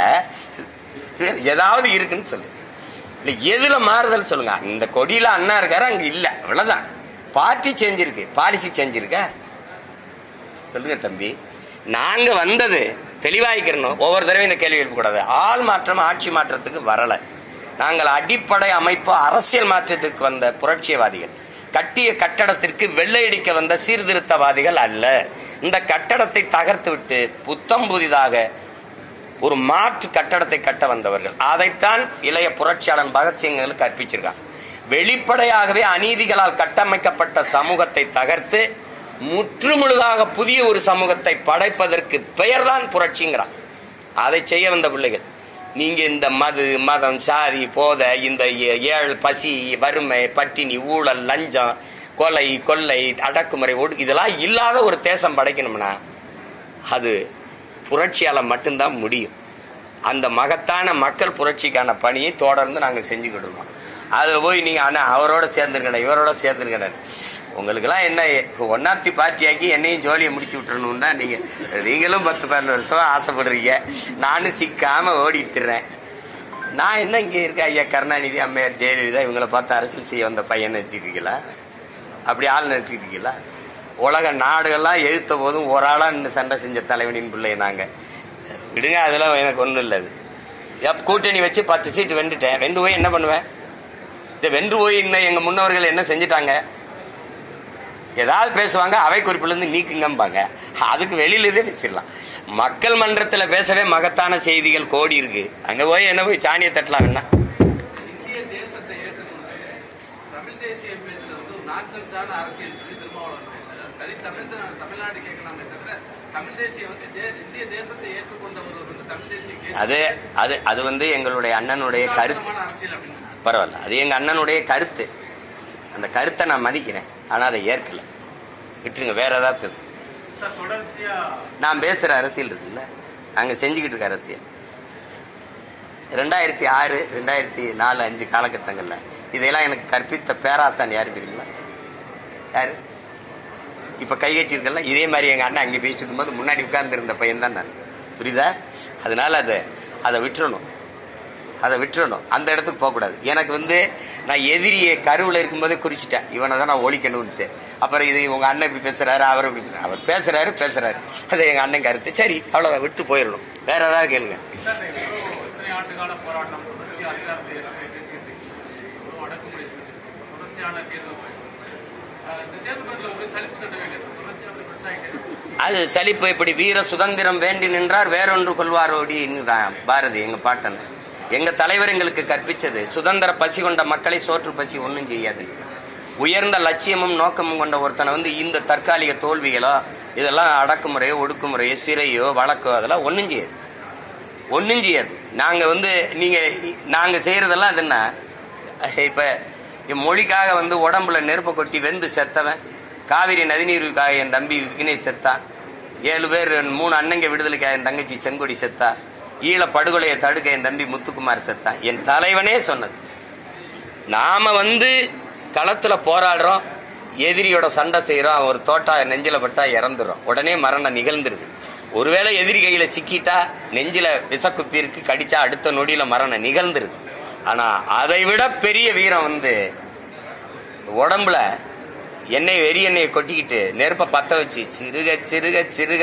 ஏதாவது இருக்குன்னு சொல்லு. இல்ல எதுல மாறுதல் சொல்லுங்க. இந்த கொடியில அண்ணா இருக்காரு, அங்க இல்ல, அவ்வளவுதான். பார்ட்டி செஞ்சிருக்கு, பாலிசி செஞ்சிருக்க. சொல்லுங்க தம்பி, நாங்க வந்தது தெளிவாய்க்கிறணும். ஒவ்வொரு தடவை இந்த கேள்வி எழுப்பக்கூடாது. ஆள் மாற்றம் ஆட்சி மாற்றத்துக்கு வரல. நாங்கள் அடிப்படை அமைப்பு அரசியல் மாற்றத்திற்கு வந்த புரட்சியவாதிகள், கட்டிய கட்டடத்திற்கு வெள்ளையடிக்க வந்த சீர்திருத்தவாதிகள் அல்ல. இந்த கட்டடத்தை தகர்த்து விட்டு புத்தம் புதிதாக ஒரு மாற்று கட்டடத்தை கட்ட வந்தவர்கள். அதைத்தான் இளைய புரட்சியாளன் பகத்சிங்களுக்கு கற்பிச்சிருக்காங்க. வெளிப்படையாகவே அநீதிகளால் கட்டமைக்கப்பட்ட சமூகத்தை தகர்த்து முற்றுமுழுதாக புதிய ஒரு சமூகத்தை படைப்பதற்கு பெயர்தான் புரட்சிங்கிறான். அதை செய்ய வந்த பிள்ளைகள். நீங்க இந்த மது, மதம், சாதி, போதை, இந்த ஏழ், பசி, வறுமை, பட்டினி, ஊழல், லஞ்சம், கொலை, கொள்ளை, அடக்குமுறை, இதெல்லாம் இல்லாத ஒரு தேசம் படைக்கணும்னா அது புரட்சியால மட்டும்தான் முடியும். அந்த மகத்தான மக்கள் புரட்சிக்கான பணியை தொடர்ந்து நாங்கள் செஞ்சுக்கிட்டு இருக்கோம். அதுல போய் நீங்க அவரோட சேர்ந்துருக்கணும், இவரோட சேர்ந்துருக்கணும். உங்களுக்கு எல்லாம் என்ன ஒன்னாத்தி பார்ட்டியாக்கி என்னையும் ஜோலியை முடிச்சு விட்டுறணும்னா நீங்களும் 10-12 வருஷம் ஆசைப்படுறீங்க. நானும் சிக்காம ஓடிட்டுறேன். நான் என்ன இங்க இருக்க ஐயா கருணாநிதி, அம்மையார் ஜெயலலிதா இவங்களை பார்த்து அரசியல் செய்ய வந்த பையன் நினைச்சிருக்கீங்களா? அப்படி ஆள் நினைச்சிருக்கீங்களா? உலக நாடுகள்லாம் எழுத்த போதும் ஒரு ஆளா நின்று சண்டை செஞ்ச தலைவனின் பிள்ளை நாங்க. விடுங்க, அதெல்லாம் எனக்கு ஒண்ணும் இல்லை. கூட்டணி வச்சு 10 சீட்டு வென்றுட்டேன். வென்று போய் என்ன பண்ணுவேன்? வென்று போய் இன்னும் எங்க முன்னவர்கள் என்ன செஞ்சுட்டாங்க? ஏதாவது பேசுவாங்க, அவை குறிப்புல இருந்து நீக்குங்கம்பாங்க. அதுக்கு வெளியில பேசிடலாம். மக்கள் மன்றத்துல பேசவே மகத்தான செய்திகள் கோடி இருக்கு. அங்க போய் என்ன போய் சாணியை தட்டலாம். என்ன இந்திய தேசத்தை ஏற்றுக்கொண்டு தமிழ் தேசிய பேசுறது வந்து நான்சென்ஸான அரசியல் திருமாவளவன் பேசுறாரு. தமிழ்நாடு கேட்கலாமே தவிர தமிழ் தேசிய வந்து இந்திய தேசத்தை ஏற்றுக்கொண்டவர் வந்து தமிழ் தேசிய அது வந்து எங்களுடைய அண்ணனுடைய கருத்து. பரவாயில்ல, அது எங்க அண்ணனுடைய கருத்து. அந்த கருத்தை நான் மதிக்கிறேன். ஆனா அதை ஏற்கல. விட்டுருங்க, வேற ஏதாவது பேசு. நான் பேசுற அரசியல் இருக்குல்ல, நாங்க செஞ்சுக்கிட்டு இருக்க அரசியல் 2006, 2004, 5 காலகட்டங்கள்ல இதெல்லாம் எனக்கு கற்பித்த பேராசான் யாரு தெரியுங்களா? யாரு? இப்ப கைகட்டி இருக்கல, இதே மாதிரி எங்க அண்ணன் அங்கே பேசிட்டு இருக்கும்போது முன்னாடி உட்கார்ந்து இருந்த பையன் தான் நான். புரியுதா? அதனால அதை விட்டுறணும். அந்த இடத்துக்கு போகக்கூடாது. எனக்கு வந்து நான் எதிரியை கருவில் இருக்கும்போதே குறிச்சிட்டேன், இவனை தான் நான் ஒழிக்கணும்ட்டு. அப்புறம் இது உங்க அண்ணன் இப்படி பேசுறாரு, அவர் இப்படி பேசுறாரு. அவர் பேசுறாரு, அது எங்க அண்ணன் கருத்து. சரி, அவ்வளவுதான், விட்டு போயிடணும். வேற ஏதாவது கேளுங்க. அது சலிப்பு. இப்படி வீர சுதந்திரம் வேண்டி நின்றார் வேறொன்று கொள்வாரோடி பாரதி எங்க பாட்டன். எங்க தலைவர் எங்களுக்கு கற்பிச்சது சுதந்திர பசி கொண்ட மக்களை சோற்று பசி ஒன்றும் செய்யாது. உயர்ந்த லட்சியமும் நோக்கமும் கொண்ட ஒருத்தனை வந்து இந்த தற்காலிக தோல்விகளோ இதெல்லாம் அடக்குமுறையோ ஒடுக்குமுறையோ சிறையோ வழக்கோ அதெல்லாம் ஒன்றும் செய்யாது. நாங்க வந்து நாங்க செய்யறதெல்லாம் அது என்ன? இப்ப மொழிக்காக வந்து உடம்புல நெருப்ப கொட்டி வெந்து செத்தவன், காவிரி நதிநீருக்காக என் தம்பி விக்னேஷ் செத்தான், 7 பேர் 3 அண்ணங்க விடுதலைக்காக என் தங்கச்சி செங்கொடி செத்தா, ஈழ படுகொலையை தடுக்க என் தம்பி முத்துக்குமார் செத்தான். என் தலைவனே சொன்னது. நாம வந்து களத்துல போராடுறோம், எதிரியோட சண்டை செய்யறோம், ஒரு தோட்டா நெஞ்சில பட்டா இறந்துடும், உடனே மரணம் நிகழ்ந்துருது. ஒருவேளை எதிரி கையில சிக்கிட்டா நெஞ்சில விசக்குப்பிற்கு கடிச்சா அடுத்த நொடியில மரணம் நிகழ்ந்துருது. ஆனா அதை விட பெரிய வீரம் வந்து உடம்புல எண்ணெயை கொட்டிக்கிட்டு நெருப்ப பத்த வச்சு சிறுக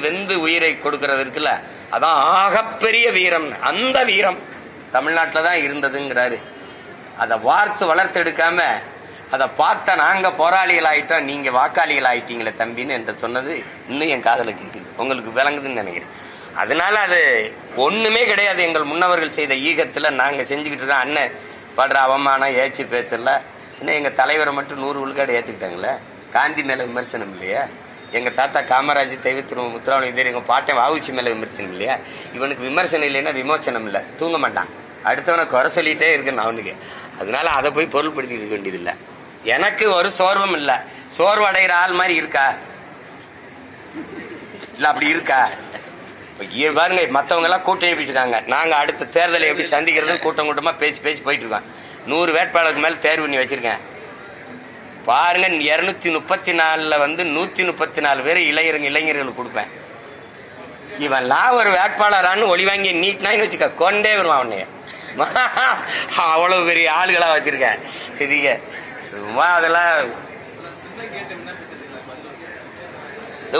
வெந்து உயிரை கொடுக்கறது இருக்குல்ல, அதான் ஆகப்பெரிய வீரம். அந்த வீரம் தமிழ்நாட்டில தான் இருந்ததுங்கிறாரு. அதை வளர்த்தெடுக்காம அதை பார்த்த நாங்க போராளிகள் ஆயிட்டோம், நீங்க வாக்காளிகள் ஆயிட்டீங்களே தம்பின்னு என்று சொன்னது இன்னும் என் காதல கேட்குது. உங்களுக்கு விளங்குதுன்னு நினைக்கிறேன். அதனால அது ஒண்ணுமே கிடையாது. எங்கள் முன்னவர்கள் செய்த ஈகத்துல நாங்க செஞ்சுக்கிட்டு இருக்கோம். அண்ணன் படுற அவமானம் ஏச்சு பேசல. இன்னும் எங்க தலைவரை மட்டும் 100 விழுக்காடு ஏத்துக்கிட்டாங்களே. காந்தி மேல விமர்சனம் இல்லையா? எங்க தாத்தா காமராஜ் தெய்வத்திரு முத்துராமலிங்க தேவர் எங்க பாட்டை வாவுசி மேல விமர்சனம் இல்லையா, இவனுக்கு விமர்சனம் இல்லைன்னா விமோச்சனம் இல்லை, தூங்க மாட்டான், அடுத்தவனை குறை சொல்லிட்டே இருக்கணும் அவனுக்கு. அதனால அதை போய் பொருள்படுத்தி இருக்க வேண்டியது இல்லை. எனக்கு ஒரு சோர்வும் இல்லை. சோர்வு அடைகிற ஆள் மாதிரி இருக்கா இல்ல, அப்படி இருக்கா? பாருங்க, மற்றவங்க எல்லாம் கூட்டணி போயிட்டு இருக்காங்க. நாங்க அடுத்த தேர்தலை எப்படி சந்திக்கிறது கூட்டம் கூட்டமா பேசி போயிட்டு இருக்கோம். 100 வேட்பாளருக்கு மேல தேர்வு பண்ணி வச்சிருக்கேன். பாருங்க, 234 வந்து 134 பேர் இளைஞர்களுக்கு கொடுப்பேன். இவன்லாம் ஒரு வேட்பாளரான்னு ஒளி வாங்கி நீட்னான்னு வச்சுக்க, கொண்டே வருவான் அவனைய. அவ்வளவு பெரிய ஆளுகளா வச்சிருக்கேன். சரிங்க, சும்மா அதெல்லாம்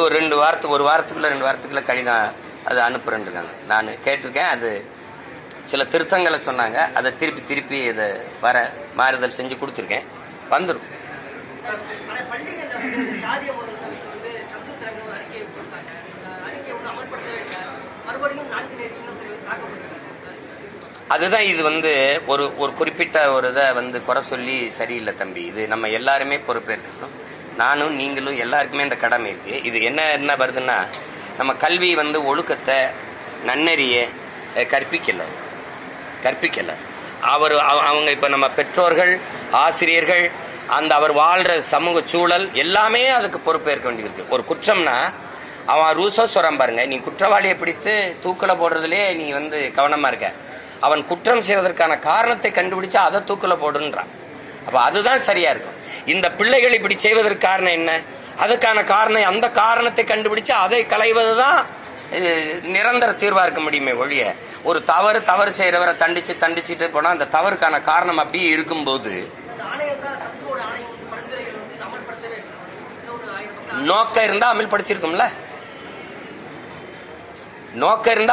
ஒரு 2 வாரத்துக்கு 1 வாரத்துக்குள்ள 2 வாரத்துக்குள்ள கடிதம் அது அனுப்புறேன்னு இருக்காங்க. நான் கேட்டிருக்கேன். அது சில திருத்தங்களை சொன்னாங்க, அதை திருப்பி இதை வர மாறுதல் செஞ்சு கொடுத்துருக்கேன், வந்துடும். அதுதான் இது வந்து ஒரு குறிப்பிட்ட ஒரு இதை வந்து குறை சொல்லி சரியில்லை தம்பி. இது நம்ம எல்லாருமே பொறுப்பேற்கணும். நானும் நீங்களும் எல்லாருக்குமே இந்த கடமை இருக்கு. இது என்ன வருதுன்னா, நம்ம கல்வி வந்து ஒழுக்கத்தை நன்னெறிய கற்பிக்கல. அவங்க இப்ப நம்ம பெற்றோர்கள், ஆசிரியர்கள், அந்த அவர் வாழ்ற சமூக சூழல் எல்லாமே அதுக்கு பொறுப்பேற்க வேண்டியது இருக்கு. ஒரு குற்றம்னா அவன் ரூசோ சொல்றான் பாருங்க, நீ குற்றவாளியை பிடித்து தூக்கில போடுறதுலே நீ வந்து கவனமா இருக்க, அவன் குற்றம் செய்வதற்கான காரணத்தை கண்டுபிடிச்சா அதை தூக்கில போடுன்றான். அப்ப அதுதான் சரியா இருக்கும். இந்த பிள்ளைகள் இப்படி செய்வதற்கு காரணம் என்ன, அதுக்கான காரணம், அந்த காரணத்தை கண்டுபிடிச்சு அதை களைவதுதான் நிரந்தர தீர்வா இருக்க முடியுமே ஒழிய, ஒரு தவறு செய்யறவரை தண்டிச்சுட்டு போனா அந்த தவறுக்கான காரணம் அப்படியே இருக்கும்போது நோக்கம் இருந்தா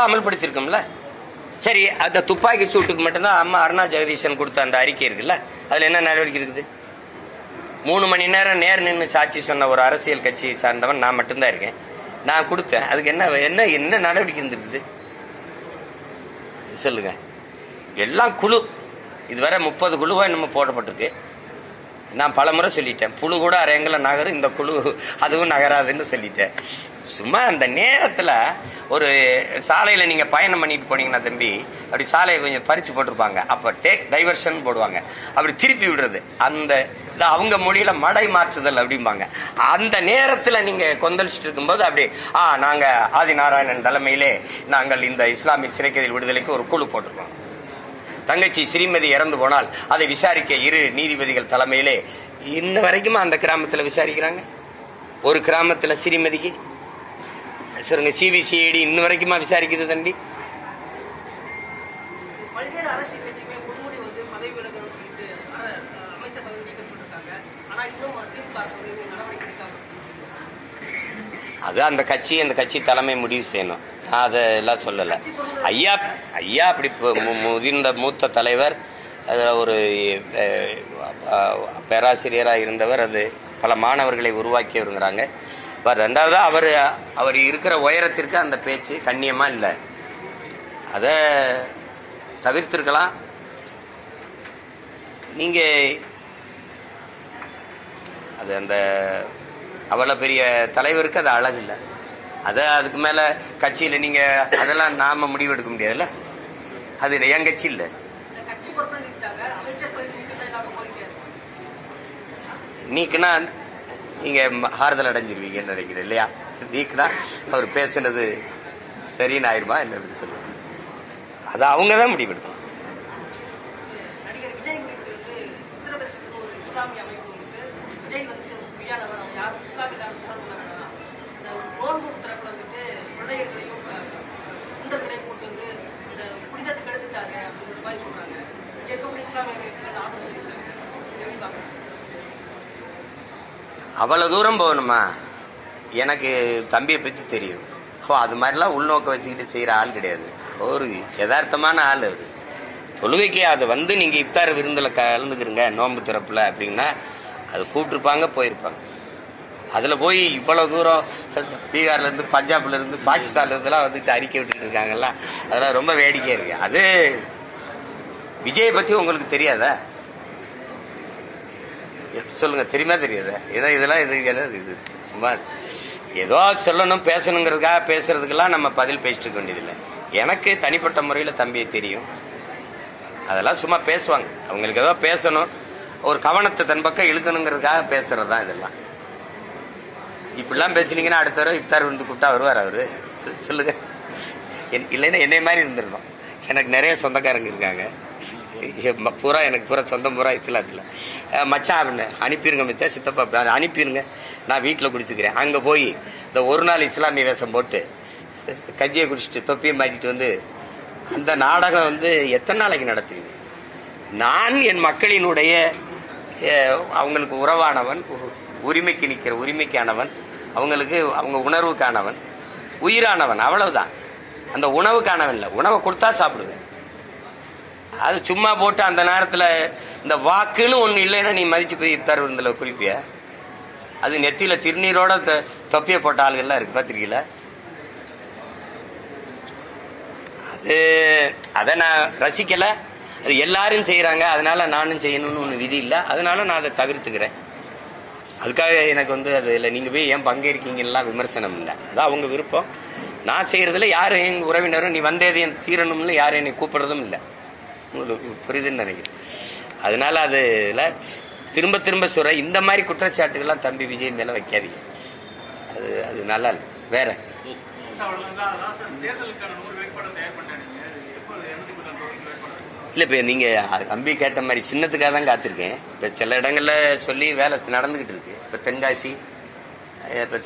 அமல்படுத்திருக்கும்ல. சரி, அந்த துப்பாக்கி சூட்டுக்கு மட்டும்தான் அம்மா அருணா ஜெகதீசன் கொடுத்த அந்த அறிக்கை இருக்குல்ல, அதுல என்ன நடவடிக்கை இருக்குது? 3 மணி நேரம் நேர் நின்று சாட்சி சொன்ன ஒரு அரசியல் கட்சியை சார்ந்தவன் நான் மட்டும்தான் இருக்கேன். நான் கொடுத்தேன். அதுக்கு என்ன நடவடிக்கை இருந்திருக்குது சொல்லுங்க? எல்லாம் குழு. இதுவரை 30 குழுவா நம்ம போடப்பட்டிருக்கு. நான் பலமுறை சொல்லிட்டேன், புழு கூட அரையங்கள நகரும், இந்த குழு அதுவும் நகராதுன்னு சொல்லிட்டேன். சும்மா அந்த நேரத்துல ஒரு சாலையில நீங்க பயணம் பண்ணிட்டு போனீங்கன்னா தம்பி, அப்படி சாலையை கொஞ்சம் பறிச்சு போட்டிருப்பாங்க, அப்ப டேக் டைவர்ஷன் போடுவாங்க, அப்படி திருப்பி விடுறது, அந்த அவங்க மொழியில மடை மாற்றுதல் அப்படிம்பாங்க. அந்த நேரத்துல நீங்க கொந்தளிச்சுட்டு இருக்கும்போது அப்படி நாங்க ஆதிநாராயணன் தலைமையிலே நாங்கள் இந்த இஸ்லாமிய சிறைக்கைதில் விடுதலைக்கு ஒரு குழு போட்டிருக்கோம். தங்கச்சி ஸ்ரீமதி இறந்து போனால் அதை விசாரிக்க 2 நீதிபதிகள் தலைமையிலே இன்ன வரைக்கும் அந்த கிராமத்துல விசாரிக்கிறாங்க. ஒரு கிராமத்துல ஸ்ரீமதிக்கு சொல்லுங்க, சிபிசிஐடி இன்ன வரைக்குமா விசாரிக்குது தம்பி? அது அந்த கட்சி தலைமை முடிவு செய்யணும். நான் அதெல்லாம் சொல்லல. ஐயா அப்படி முதிர்ந்த மூத்த தலைவர், அதுல ஒரு பேராசிரியராக இருந்தவர், அது பல மாணவர்களை உருவாக்கியவருங்கிறாங்க. ரெண்டாவது அவர் இருக்கிற உயரத்திற்கு அந்த பேச்சு கண்ணியமா இல்லை. அதை தவிர்த்திருக்கலாம். நீங்க அது அந்த அவ்வளவு பெரிய தலைவருக்கு அது அழகு இல்லை. அதுக்கு மேல கட்சியில நீங்க அதெல்லாம் நாம முடிவு எடுக்க முடியாதுல்ல. அது என் கட்சி இல்ல. நீக்குனா நீங்க ஆறுதல் அடைஞ்சிருவீங்கன்னு நினைக்கிறேன் இல்லையா? நீக்குனா அவர் பேசுனது சரின்னு ஆயிருமா என்ன சொல்லுங்க, அது அவங்கதான் முடிவு எடுக்கணும். அவ்வளவு தூரம் போகணுமா? எனக்கு தம்பியை பற்றி தெரியும். அது மாதிரிலாம் உள்நோக்க வச்சுக்கிட்டு செய்யற ஆள் கிடையாது. ஒரு யதார்த்தமான ஆள். அவரு தொழுகைக்கு அதை வந்து நீங்க இஃப்தார் விருந்துல கலந்துக்கிறீங்க நோன்பு திறப்புல அப்படின்னா அது கூப்பிட்டுருப்பாங்க, போயிருப்பாங்க. அதுல போய் இவ்வளவு தூரம் பீகார்ல இருந்து பஞ்சாப்ல இருந்து பாகிஸ்தான்ல இருந்துலாம் வந்துட்டு அறிக்கை விட்டுட்டு இருக்காங்கல்ல, அதெல்லாம் ரொம்ப வேடிக்கையா இருக்கு. அது விஜயை பத்தி உங்களுக்கு தெரியாதா? சொல்லுங்க, தெரியுமா தெரியாதா? ஏன்னா இதெல்லாம் இது சும்மா ஏதோ சொல்லணும் பேசணுங்கிறதுக்காக பேசுறதுக்கெல்லாம் நம்ம பதில் பேசிட்டு இருக்க வேண்டியதில்லை. எனக்கு தனிப்பட்ட முறையில் தம்பியை தெரியும். அதெல்லாம் சும்மா பேசுவாங்க. அவங்களுக்கு ஏதோ பேசணும், ஒரு கவனத்தை தன் பக்கம் இழுக்கணுங்கிறதுக்காக பேசுறது தான் இதெல்லாம். இப்படிலாம் பேசுனீங்கன்னா அடுத்த தடவை இப்தார் வந்து கூப்பிட்டா வருவார் அவரு? சொல்லுங்க. இல்லைன்னா என்னை மாதிரி இருந்துடணும். எனக்கு நிறைய சொந்தக்காரங்க இருக்காங்க, பூரா எனக்கு பூரா சொந்தம் பூரா இஸ்லாத்துல. மச்சான் அப்படின்னு அனுப்பிடுங்க, மச்சான் சித்தப்பா அனுப்பிடுங்க, நான் வீட்டில் குடிச்சுக்கிறேன். அங்கே போய் இந்த ஒரு நாள் இஸ்லாமிய வேஷம் போட்டு கஞ்சியை குடிச்சிட்டு தொப்பியை மாட்டிட்டு வந்து அந்த நாடகம் வந்து எத்தனை நாளைக்கு நடத்துவீங்க? நான் என் மக்களினுடைய அவங்களுக்கு உறவானவன், உரிமைக்கு நிற்கிற உரிமைக்கானவன், அவங்களுக்கு அவங்க உணர்வுக்கானவன், உயிரானவன், அவ்வளவுதான். அந்த உணவுக்கானவன் இல்லை. உணவை கொடுத்தா சாப்பிடுவேன். அது சும்மா போட்டு அந்த நேரத்தில் இந்த வாக்குன்னு ஒன்று இல்லைன்னா நீ மதிச்சு போய் இப்தார் விருந்தில் குறிப்பிய. அது நெத்தியில திருநீரோட தொப்பியை போட்ட ஆளுகள்லாம் இருக்கு, பார்த்திருக்கீங்களா? அதை நான் ரசிக்கல. அது எல்லாரும் செய்யறாங்க, அதனால நானும் செய்யணும்னு ஒன்று விதி இல்லை. அதனால நான் அதை தவிர்த்துக்கிறேன். அதுக்காக எனக்கு வந்து அது இல்லை, நீங்க போய் ஏன் பங்கேற்கீங்கலாம் விமர்சனம் இல்லை. அதான் அவங்க விருப்பம். நான் செய்யறதுல யாரும் எங்க உறவினரும் நீ வந்தேது என் தீரணும்னு யாரும் என்னை கூப்பிடுறதும் இல்லை. உங்களுக்கு புரியுதுன்னு நினைக்கிறேன். அதனால அதுல திரும்ப திரும்ப சொல்ற இந்த மாதிரி குற்றச்சாட்டுகள்லாம் தம்பி விஜய் மேல வைக்காதீங்க. அது நல்லா இல்லை. வேற இல்ல, இப்ப நீங்க தம்பி கேட்ட மாதிரி சின்னத்துக்காக தான் காத்திருக்கேன். இப்ப சில இடங்கள்ல சொல்லி வேலை நடந்துகிட்டு இருக்கு. இப்ப தென்காசி, இப்ப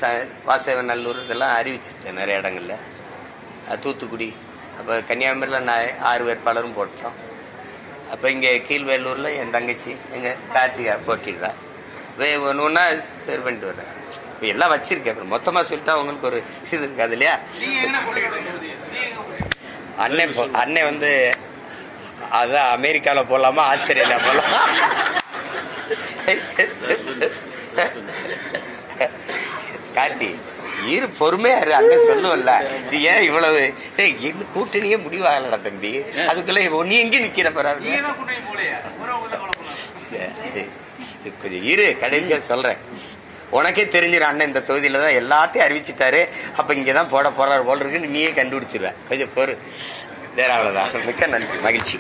வாசவநல்லூர் இதெல்லாம் அறிவிச்சிருக்கேன் நிறைய இடங்கள்ல. தூத்துக்குடி, அப்ப கன்னியாகுமரியில நான் 6 வேட்பாளரும் போட்டோம். அப்ப இங்க கீழ்வேலூர்ல என் தங்கச்சி எங்க கார்த்திகா போட்டிடுறா. ஒன்னா தேர்வு பண்ணிட்டு வர்றேன். இப்ப எல்லாம் வச்சிருக்கேன். மொத்தமா சொல்லிட்டா உங்களுக்கு ஒரு இது இருக்காது இல்லையா? அண்ணன் வந்து அதான் அமெரிக்கால போலாமா ஆஸ்திரேலியா போலாமா? கார்த்தி இரு, பொறுமையா இரு, அண்ணன் சொல்லுவல்ல. நீ ஏன் இவ்வளவு கூட்டணியே முடிவாகலடா தம்பி, அதுக்குள்ள நீ எங்க நிக்கிற பரவாயில்ல. கொஞ்சம் இரு, கடைசியா சொல்றேன். உனக்கே தெரிஞ்சிரு அண்ணன் இந்த தொகுதியில தான் எல்லாத்தையும் அறிவிச்சுட்டாரு, அப்ப இங்கதான் போட போறாரு போல இருக்குன்னு நீயே கண்டுபிடிச்சிருவேன். கொஞ்சம் பொறு. வேற அவ்வளவுதான். மிக்க நன்றி, மகிழ்ச்சி.